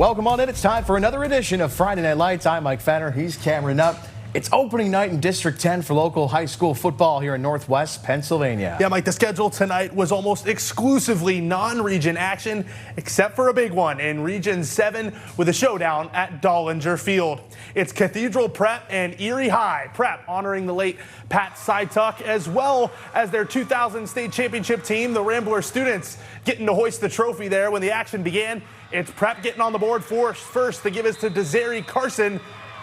Welcome on in. It's time for another edition of Friday Night Lights. I'm Mike Fenner. He's Cameron Nutt. It's opening night in District 10 for local high school football here in Northwest Pennsylvania. Yeah, Mike, the schedule tonight was almost exclusively non-region action, except for a big one in Region 7 with a showdown at Dollinger Field. It's Cathedral Prep and Eerie High. Prep honoring the late Pat Sytuck, as well as their 2000 state championship team, the Rambler students, getting to hoist the trophy there when the action began. It's Prep getting on the board first to give us to Desiree Carson.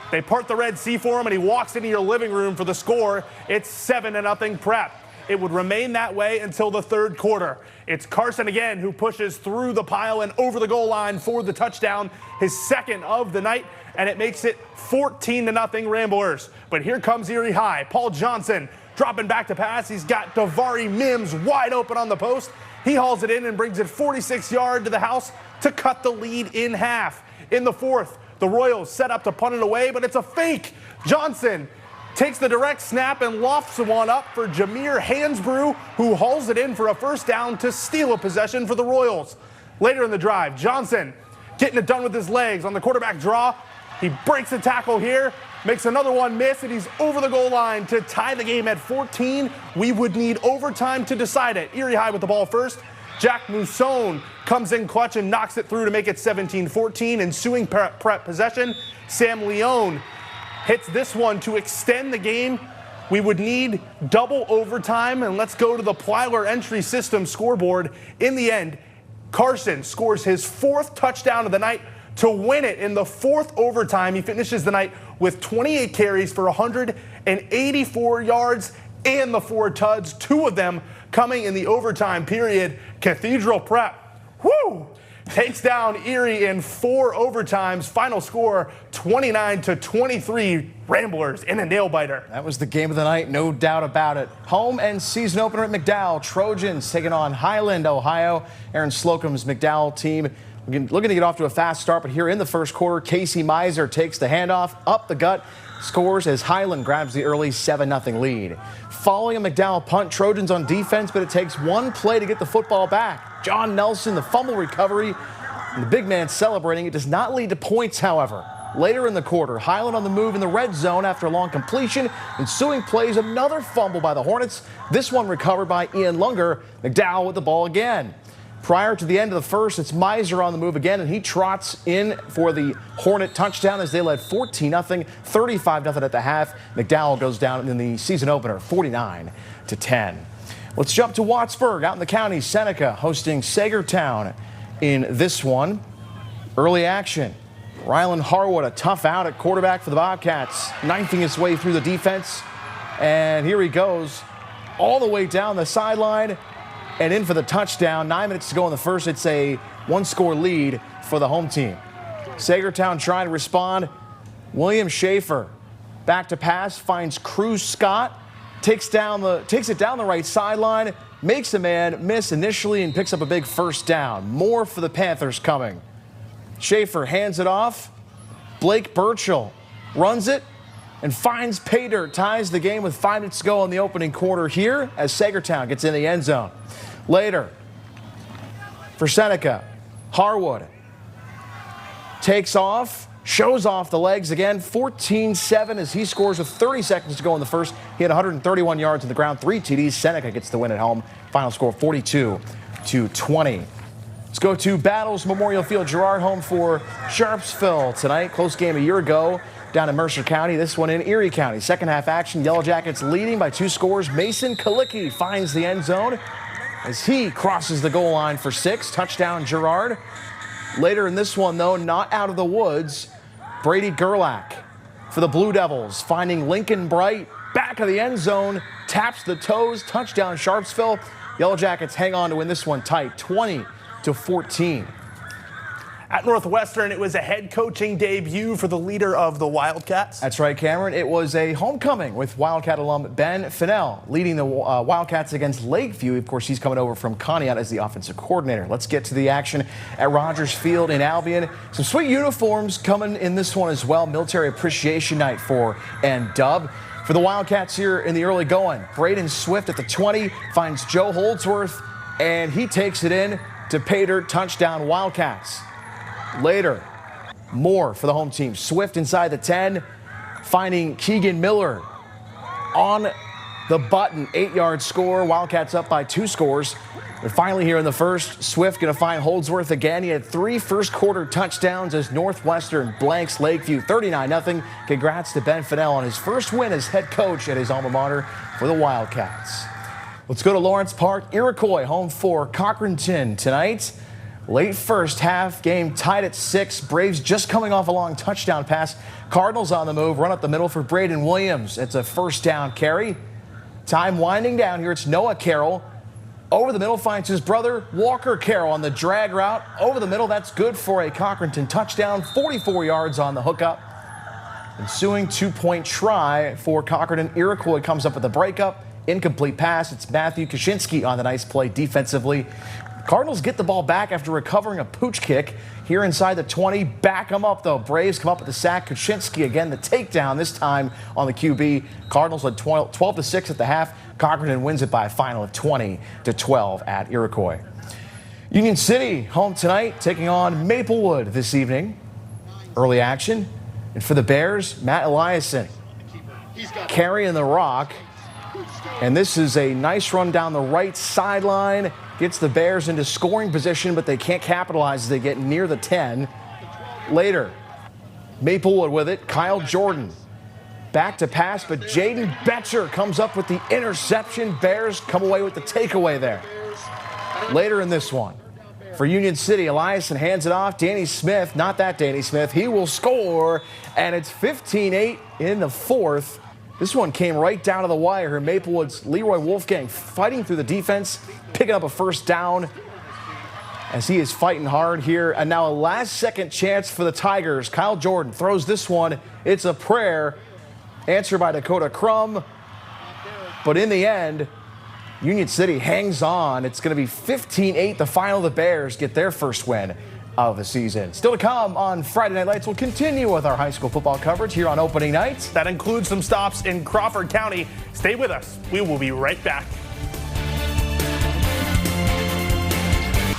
They part the Red Sea for him, and he walks into your living room for the score. It's 7-0 Prep. It would remain that way until the third quarter. It's Carson again who pushes through the pile and over the goal line for the touchdown, his second of the night, and it makes it 14-0 Ramblers. But here comes Eerie High. Paul Johnson dropping back to pass. He's got Davari Mims wide open on the post. He hauls it in and brings it 46 yards to the house to cut the lead in half. In the fourth, the Royals set up to punt it away, but it's a fake. Johnson takes the direct snap and lofts one up for Jameer Hansbrew, who hauls it in for a first down to steal a possession for the Royals. Later in the drive, Johnson getting it done with his legs on the quarterback draw. He breaks the tackle here, makes another one miss, and he's over the goal line to tie the game at 14. We would need overtime to decide it. Eerie High with the ball first. Jack Mousson comes in clutch and knocks it through to make it 17-14. Ensuing prep possession, Sam Leone hits this one to extend the game. We would need double overtime, and let's go to the Plyler entry system scoreboard. In the end, Carson scores his fourth touchdown of the night to win it in the fourth overtime. He finishes the night with 28 carries for 184 yards and the 4 tuds, 2 of them coming in the overtime period. Cathedral Prep, takes down Eerie in 4 overtimes. Final score 29-23. Ramblers in a nail-biter. That was the game of the night, no doubt about it. Home and season opener at McDow. Trojans taking on Highland, Ohio. Aaron Slocum's McDowell team looking to get off to a fast start, but here in the first quarter, Casey Miser takes the handoff up the gut, scores as Highland grabs the early 7-0 lead. Following a McDowell punt, Trojans on defense, but it takes one play to get the football back. John Nelson, the fumble recovery, and the big man celebrating. It does not lead to points, however. Later in the quarter, Highland on the move in the red zone after a long completion. Ensuing plays, another fumble by the Hornets. This one recovered by Ian Lunger. McDowell with the ball again. Prior to the end of the first, it's Miser on the move again, and he trots in for the Hornet touchdown as they led 14-0, 35-0 at the half. McDowell goes down in the season opener, 49-10. Let's jump to Wattsburg, out in the county. Seneca hosting Sagertown in this one. Early action. Rylan Harwood, a tough out at quarterback for the Bobcats, knifing his way through the defense. And here he goes, all the way down the sideline and in for the touchdown. 9 minutes to go in the first. It's a 1-score lead for the home team. Sagertown trying to respond. William Schaefer back to pass, finds Cruz Scott, takes it down the right sideline, makes a man miss initially and picks up a big first down. More for the Panthers coming. Schaefer hands it off. Blake Burchell runs it and finds pay dirt, ties the game with 5 minutes to go in the opening quarter here as Sagertown gets in the end zone. Later, for Seneca, Harwood takes off, shows off the legs again, 14-7 as he scores with 30 seconds to go in the first. He had 131 yards on the ground, 3 TDs. Seneca gets the win at home. Final score 42-20. Let's go to Battles Memorial Field. Gerard home for Sharpsville tonight. Close game a year ago down in Mercer County. This one in Erie County. Second half action. Yellow Jackets leading by 2 scores. Mason Kalicki finds the end zone as he crosses the goal line for 6. Touchdown Gerard. Later in this one, though, not out of the woods. Brady Gerlach for the Blue Devils, finding Lincoln Bright back of the end zone. Taps the toes. Touchdown Sharpsville. Yellow Jackets hang on to win this one tight, 20-14. At Northwestern, it was a head coaching debut for the leader of the Wildcats. That's right, Cameron. It was a homecoming with Wildcat alum Ben FNL leading the Wildcats against Lakeview. Of course, he's coming over from Conneaut as the offensive coordinator. Let's get to the action at Rogers Field in Albion. Some sweet uniforms coming in this one as well. Military Appreciation Night for Dub. For the Wildcats here in the early going, Braden Swift at the 20 finds Joe Holdsworth, and he takes it in to pay dirt touchdown Wildcats. Later, more for the home team. Swift inside the 10, finding Keegan Miller on the button. 8-yard score. Wildcats up by 2 scores. But finally here in the first, Swift going to find Holdsworth again. He had 3 first-quarter touchdowns as Northwestern blanks Lakeview 39-0. Congrats to Ben FNL on his first win as head coach at his alma mater for the Wildcats. Let's go to Lawrence Park. Iroquois home for Cochran tonight. Late first half, game tied at 6. Braves just coming off a long touchdown pass. Cardinals on the move, run up the middle for Braden Williams. It's a first down carry. Time winding down here. It's Noah Carroll. Over the middle finds his brother Walker Carroll on the drag route. Over the middle, that's good for a Cochran touchdown. 44 yards on the hookup. Ensuing 2-point try for Cochran, and Iroquois comes up with a breakup. Incomplete pass. It's Matthew Kaczynski on the nice play defensively. Cardinals get the ball back after recovering a pooch kick here inside the 20. Back them up, though. Braves come up with the sack. Kaczynski again the takedown, this time on the QB. Cardinals led 12-6 at the half. Cochran wins it by a final of 20-12 at Iroquois. Union City home tonight, taking on Maplewood this evening. Early action. And for the Bears, Matt Eliason carrying the rock. And this is a nice run down the right sideline. Gets the Bears into scoring position, but they can't capitalize as they get near the 10. Later, Maplewood with it. Kyle Jordan back to pass, but Jaden Betcher comes up with the interception. Bears come away with the takeaway there. Later in this one, for Union City, Eliason hands it off. Danny Smith, not that Danny Smith, he will score, and it's 15-8 in the fourth. This one came right down to the wire here. Maplewood's Leroy Wolfgang fighting through the defense, picking up a first down as he is fighting hard here. And now a last-second chance for the Tigers. Kyle Jordan throws this one. It's a prayer. Answered by Dakota Crum. But in the end, Union City hangs on. It's going to be 15-8. The final, the Bears get their first win of the season. Still to come on Friday Night Lights. We'll continue with our high school football coverage here on opening night. That includes some stops in Crawford County. Stay with us. We will be right back.